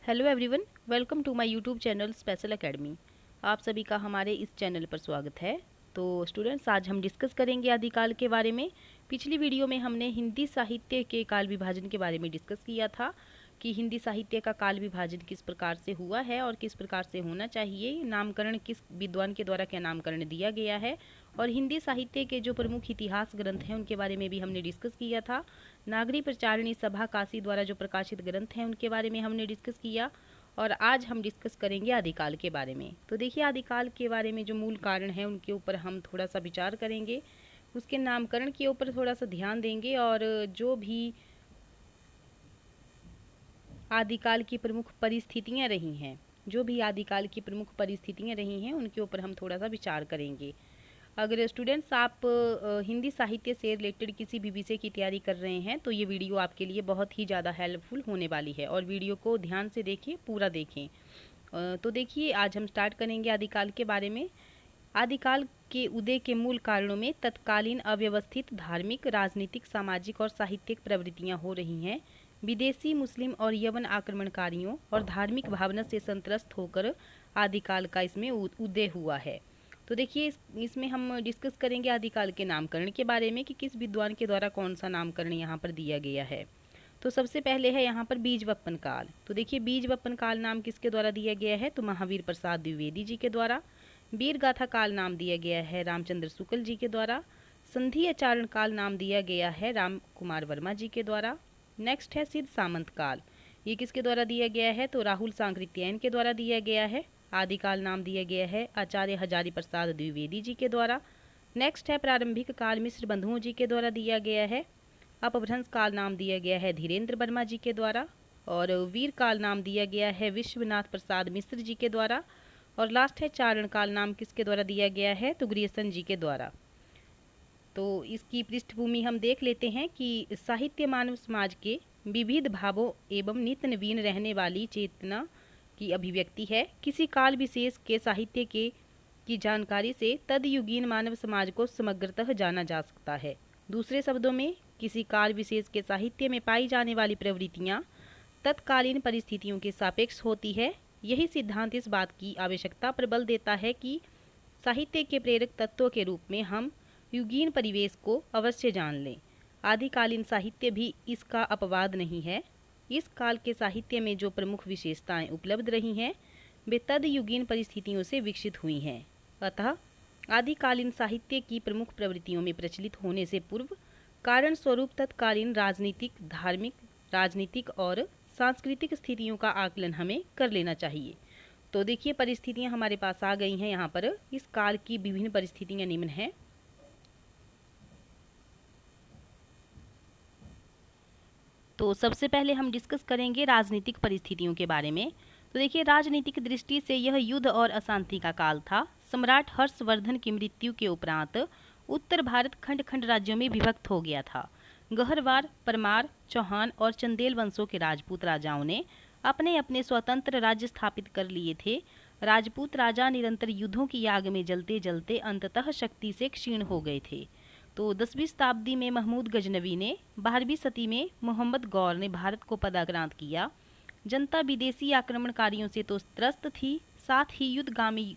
Hello everyone, welcome to my YouTube channel special academy. आप सभी का हमारे इस चैनल पर स्वागत है। तो स्टूडेंट्स, आज हम डिस्कस करेंगे आदिकाल के बारे में। पिछली वीडियो में हमने हिंदी साहित्य के काल विभाजन के बारे में डिस्कस किया था कि हिंदी साहित्य का काल विभाजन किस प्रकार से हुआ है और किस प्रकार से होना चाहिए, नामकरण किस विद्वान के द्वारा क्या नामकरण दिया गया है, और हिंदी साहित्य के जो प्रमुख इतिहास ग्रंथ हैं उनके बारे में भी हमने डिस्कस किया था। नागरी प्रचारिणी सभा काशी द्वारा जो प्रकाशित ग्रंथ हैं उनके बारे में हमने डिस्कस किया। और आज हम डिस्कस करेंगे आदिकाल के बारे में। तो देखिए, आदिकाल के बारे में जो मूल कारण हैं उनके ऊपर हम थोड़ा सा विचार करेंगे, उसके नामकरण के ऊपर थोड़ा सा ध्यान देंगे, और जो भी आदिकाल की प्रमुख परिस्थितियां रही हैं उनके ऊपर हम थोड़ा सा विचार करेंगे। अगर स्टूडेंट्स आप हिंदी साहित्य से रिलेटेड किसी भी विषय की तैयारी कर रहे हैं तो ये वीडियो आपके लिए बहुत ही ज़्यादा हेल्पफुल होने वाली है, और वीडियो को ध्यान से देखिए, पूरा देखें। तो देखिए, आज हम स्टार्ट करेंगे आदिकाल के बारे में। आदिकाल के उदय के मूल कारणों में तत्कालीन अव्यवस्थित धार्मिक, राजनीतिक, सामाजिक और साहित्यिक प्रवृत्तियां हो रही हैं। विदेशी, मुस्लिम और यवन आक्रमणकारियों और धार्मिक भावना से संत्रस्त होकर आदिकाल का इसमें उदय हुआ है। तो देखिए, इसमें हम डिस्कस करेंगे आदिकाल के नामकरण के बारे में कि किस विद्वान के द्वारा कौन सा नामकरण यहाँ पर दिया गया है। तो सबसे पहले है यहाँ पर बीजवपन काल। तो देखिए, बीजवपन काल नाम किसके द्वारा दिया गया है? तो महावीर प्रसाद द्विवेदी जी के द्वारा। वीर गाथा काल नाम दिया गया है रामचंद्र शुक्ल जी के द्वारा। संधि आचरण काल नाम दिया गया है राम कुमार वर्मा जी के द्वारा। नेक्स्ट है सिद्ध सामंत काल। ये किसके द्वारा दिया गया है? तो राहुल सांकृत्यायन के द्वारा दिया गया है। आदिकाल नाम दिया गया है आचार्य हजारी प्रसाद द्विवेदी जी के द्वारा। नेक्स्ट है प्रारंभिक काल मिश्र बंधुओं जी के द्वारा दिया गया है। अपभ्रंश काल नाम दिया गया है धीरेन्द्र वर्मा जी के द्वारा। और वीर काल नाम दिया गया है विश्वनाथ प्रसाद मिश्र जी के द्वारा। और लास्ट है चारण काल नाम किसके द्वारा दिया गया है? तो ग्रियर्सन जी के द्वारा। तो इसकी पृष्ठभूमि हम देख लेते हैं कि साहित्य मानव समाज के विविध भावों एवं नित्य नवीन रहने वाली चेतना की अभिव्यक्ति है। किसी काल विशेष के साहित्य की जानकारी से तदयुगीन मानव समाज को समग्रतः जाना जा सकता है। दूसरे शब्दों में, किसी काल विशेष के साहित्य में पाई जाने वाली प्रवृत्तियाँ तत्कालीन परिस्थितियों के सापेक्ष होती है। यही सिद्धांत इस बात की आवश्यकता पर बल देता है कि साहित्य के प्रेरक तत्वों के रूप में हम युगीन परिवेश को अवश्य जान लें। आदिकालीन साहित्य भी इसका अपवाद नहीं है। इस काल के साहित्य में जो प्रमुख विशेषताएं उपलब्ध रही हैं वे तदयुगीन परिस्थितियों से विकसित हुई हैं। अतः आदिकालीन साहित्य की प्रमुख प्रवृत्तियों में प्रचलित होने से पूर्व कारण स्वरूप तत्कालीन राजनीतिक, धार्मिक, राजनीतिक और सांस्कृतिक स्थितियों का आकलन हमें कर लेना चाहिए। तो देखिए, परिस्थितियां हमारे पास आ गई हैं। यहाँ पर इस काल की विभिन्न परिस्थितियां निम्न हैं। तो सबसे पहले हम डिस्कस करेंगे राजनीतिक परिस्थितियों के बारे में। तो देखिए, राजनीतिक दृष्टि से यह युद्ध और अशांति का काल था। सम्राट हर्षवर्धन की मृत्यु के उपरांत उत्तर भारत खंड खंड राज्यों में विभक्त हो गया था। गहरवार, परमार, चौहान और चंदेल वंशों के राजपूत राजाओं ने अपने अपने स्वतंत्र राज्य स्थापित कर लिए थे। राजपूत राजा निरंतर युद्धों की आग में जलते जलते अंततः शक्ति से क्षीण हो गए थे। तो 10वीं शताब्दी में महमूद गजनवी ने, 12वीं सदी में मोहम्मद गौर ने भारत को पदाक्रांत किया। जनता विदेशी आक्रमणकारियों से तो त्रस्त थी, साथ ही युद्धगामी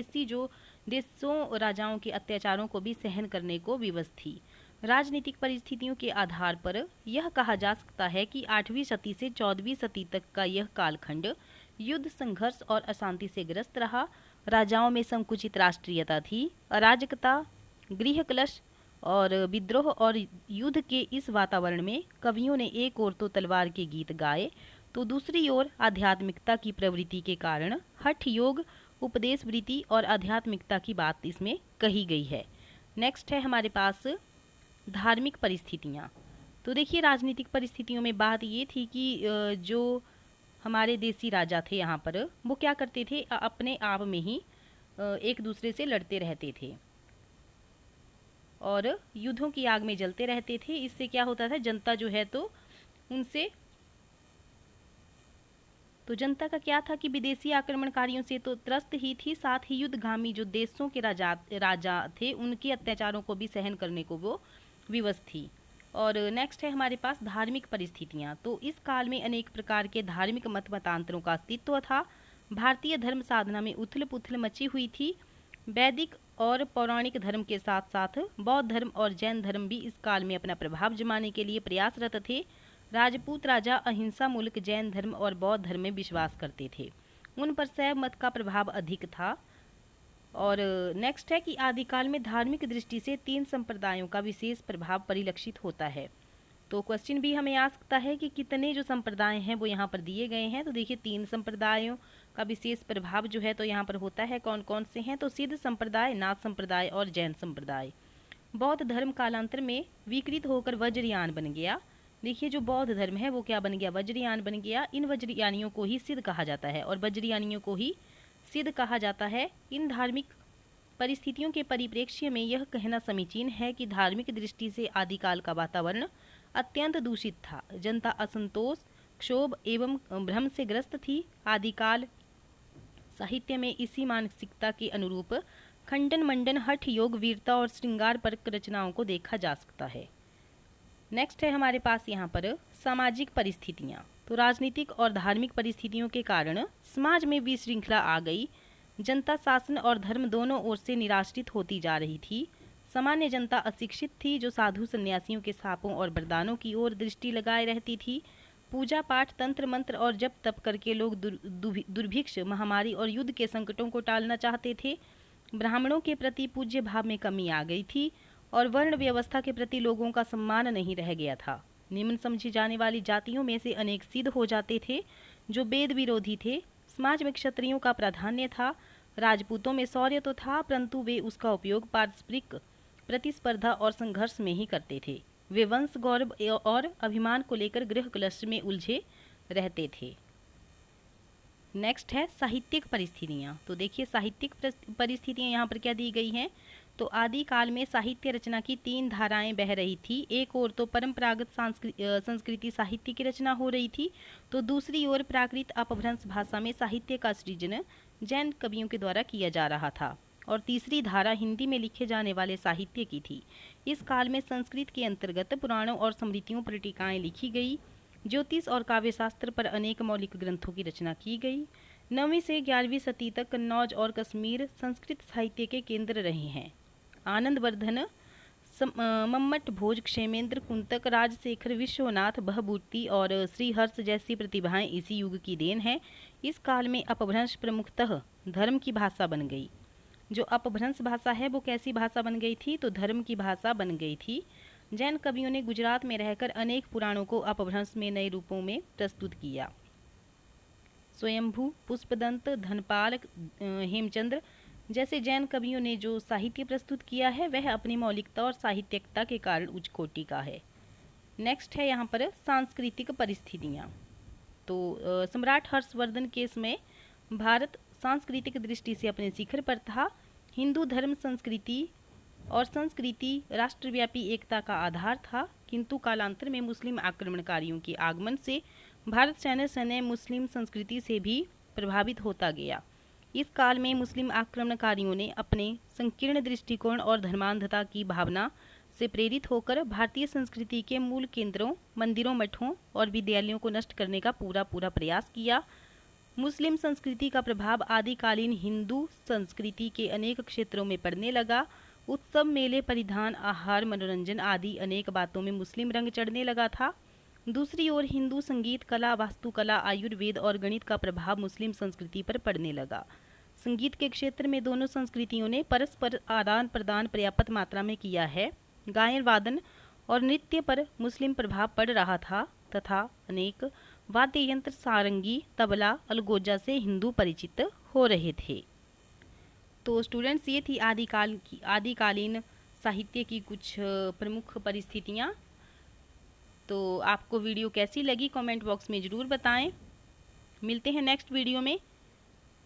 देशों राजाओं के अत्याचारों को भी सहन करने को विवश थी। राजनीतिक परिस्थितियों के आधार पर यह कहा जा सकता है कि 8वीं सदी से 14वीं सदी तक का यह कालखंड युद्ध, संघर्ष और अशांति से ग्रस्त रहा। राजाओं में संकुचित राष्ट्रीयता थी, अराजकता, गृह कलश और विद्रोह और युद्ध के इस वातावरण में कवियों ने एक ओर तो तलवार के गीत गाए, तो दूसरी ओर आध्यात्मिकता की प्रवृत्ति के कारण हठ योग, उपदेश वृत्ति और आध्यात्मिकता की बात इसमें कही गई है। नेक्स्ट है हमारे पास धार्मिक परिस्थितियाँ। तो देखिए, राजनीतिक परिस्थितियों में बात ये थी कि जो हमारे देसी राजा थे यहाँ पर, वो क्या करते थे, अपने आप में ही एक दूसरे से लड़ते रहते थे और युद्धों की आग में जलते रहते थे। इससे क्या होता था, जनता जो है तो उनसे, तो जनता का क्या था कि विदेशी आक्रमणकारियों से तो त्रस्त ही थी, साथ ही युद्धगामी जो देशों के राजा थे उनके अत्याचारों को भी सहन करने को वो विवश थी। और नेक्स्ट है हमारे पास धार्मिक परिस्थितियाँ। तो इस काल में अनेक प्रकार के धार्मिक मत मतांतरों का अस्तित्व था। भारतीय धर्म साधना में उथल पुथल मची हुई थी। वैदिक और पौराणिक धर्म के साथ साथ बौद्ध धर्म और जैन धर्म भी इस काल में अपना प्रभाव जमाने के लिए प्रयासरत थे। राजपूत राजा अहिंसा मूलक जैन धर्म और बौद्ध धर्म में विश्वास करते थे। उन पर शैव मत का प्रभाव अधिक था। और नेक्स्ट है कि आदिकाल में धार्मिक दृष्टि से 3 संप्रदायों का विशेष प्रभाव परिलक्षित होता है। तो क्वेश्चन भी हमें आ सकता है कि कितने जो संप्रदाय हैं वो यहाँ पर दिए गए हैं। तो देखिए 3 संप्रदायों का विशेष प्रभाव जो है तो यहाँ पर होता है। कौन कौन से हैं? तो सिद्ध संप्रदाय, नाथ संप्रदाय और जैन संप्रदाय। बौद्ध धर्म कालांतर में विकृत होकर वज्रयान बन गया। देखिए जो बौद्ध धर्म है वो क्या बन गया? वज्रयान बन गया। इन वज्रयानियों को ही सिद्ध कहा जाता है और वज्रयानियों को ही सिद्ध कहा जाता है। इन धार्मिक परिस्थितियों के परिप्रेक्ष्य में यह कहना समीचीन है कि धार्मिक दृष्टि से आदिकाल का वातावरण अत्यंत दूषित था। जनता असंतोष, क्षोभ एवं भ्रम से ग्रस्त थी। आदिकाल साहित्य में इसी मानसिकता के अनुरूप खंडन मंडन, हठ योग, वीरता और श्रृंगार पर रचनाओं को देखा जा सकता है। नेक्स्ट है हमारे पास यहाँ पर सामाजिक परिस्थितियाँ। तो राजनीतिक और धार्मिक परिस्थितियों के कारण समाज में विशृंखला आ गई। जनता शासन और धर्म दोनों ओर से निराश्रित होती जा रही थी। सामान्य जनता अशिक्षित थी जो साधु सन्यासियों के शापों और वरदानों की ओर दृष्टि लगाए रहती थी। पूजा पाठ, तंत्र मंत्र और जप तप करके लोग दुर्भिक्ष, महामारी और युद्ध के संकटों को टालना चाहते थे। ब्राह्मणों के प्रति पूज्य भाव में कमी आ गई थी और वर्ण व्यवस्था के प्रति लोगों का सम्मान नहीं रह गया था। निम्न समझी जाने वाली जातियों में से अनेक सिद्ध हो जाते थे जो वेद विरोधी थे। समाज में क्षत्रियों का प्राधान्य था। राजपूतों में शौर्य तो था परंतु वे उसका उपयोग पारस्परिक प्रतिस्पर्धा और संघर्ष में ही करते थे। वे वंश, गौरव और अभिमान को लेकर गृह कलश में उलझे रहते थे। नेक्स्ट है साहित्यिक परिस्थितियाँ। तो देखिए साहित्यिक परिस्थितियाँ यहाँ पर क्या दी गई हैं? तो आदि काल में साहित्य रचना की 3 धाराएं बह रही थी। एक ओर तो परंपरागत संस्कृति साहित्य की रचना हो रही थी, तो दूसरी ओर प्राकृत अपभ्रंश भाषा में साहित्य का सृजन जैन कवियों के द्वारा किया जा रहा था और तीसरी धारा हिंदी में लिखे जाने वाले साहित्य की थी। इस काल में संस्कृत के अंतर्गत पुराणों और स्मृतियों पर टीकाएं लिखी गई। ज्योतिष और काव्यशास्त्र पर अनेक मौलिक ग्रंथों की रचना की गई। 9वीं से 11वीं सदी तक कन्नौज और कश्मीर संस्कृत साहित्य के केंद्र रहे हैं। आनंदवर्धन, मम्मट भोज, क्षेमेंद्र, कुंतक, राजशेखर, विश्वनाथ, बहबूती और श्रीहर्ष जैसी प्रतिभाएं इसी युग की देन है। इस काल में अपभ्रंश प्रमुखतः धर्म की भाषा बन गई। जो अपभ्रंश भाषा है वो कैसी भाषा बन गई थी? तो धर्म की भाषा बन गई थी। जैन कवियों ने गुजरात में रहकर अनेक पुराणों को अपभ्रंश में नए रूपों में प्रस्तुत किया। स्वयंभू, पुष्पदंत, धनपाल, हेमचंद्र जैसे जैन कवियों ने जो साहित्य प्रस्तुत किया है वह अपनी मौलिकता और साहित्यिकता के कारण उच्च कोटि का है। नेक्स्ट है यहाँ पर सांस्कृतिक परिस्थितियाँ। तो सम्राट हर्षवर्धन के समय भारत सांस्कृतिक दृष्टि से अपने शिखर पर था। हिंदू धर्म संस्कृति राष्ट्रव्यापी एकता का आधार था, किंतु कालांतर में मुस्लिम आक्रमणकारियों के आगमन से भारत सैन्य मुस्लिम संस्कृति से भी प्रभावित होता गया। इस काल में मुस्लिम आक्रमणकारियों ने अपने संकीर्ण दृष्टिकोण और धर्मांधता की भावना से प्रेरित होकर भारतीय संस्कृति के मूल केंद्रों, मंदिरों, मठों और विद्यालयों को नष्ट करने का पूरा प्रयास किया। मुस्लिम संस्कृति का प्रभाव आदिकालीन हिंदू संस्कृति के अनेक क्षेत्रों में पड़ने लगा। उत्सव, मेले, परिधान, आहार, मनोरंजन आदि अनेक बातों में मुस्लिम रंग चढ़ने लगा था। दूसरी ओर हिंदू संगीत, कला, वास्तुकला, आयुर्वेद और गणित का प्रभाव मुस्लिम संस्कृति पर पड़ने लगा। संगीत के क्षेत्र में दोनों संस्कृतियों ने परस्पर आदान प्रदान पर्याप्त मात्रा में किया है। गायन, वादन और नृत्य पर मुस्लिम प्रभाव पड़ रहा था तथा अनेक वाद्य यंत्र, सारंगी, तबला, अलगोजा से हिंदू परिचित हो रहे थे। तो स्टूडेंट्स ये थी आदिकालीन साहित्य की कुछ प्रमुख परिस्थितियाँ। तो आपको वीडियो कैसी लगी कमेंट बॉक्स में ज़रूर बताएं। मिलते हैं नेक्स्ट वीडियो में।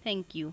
Thank you.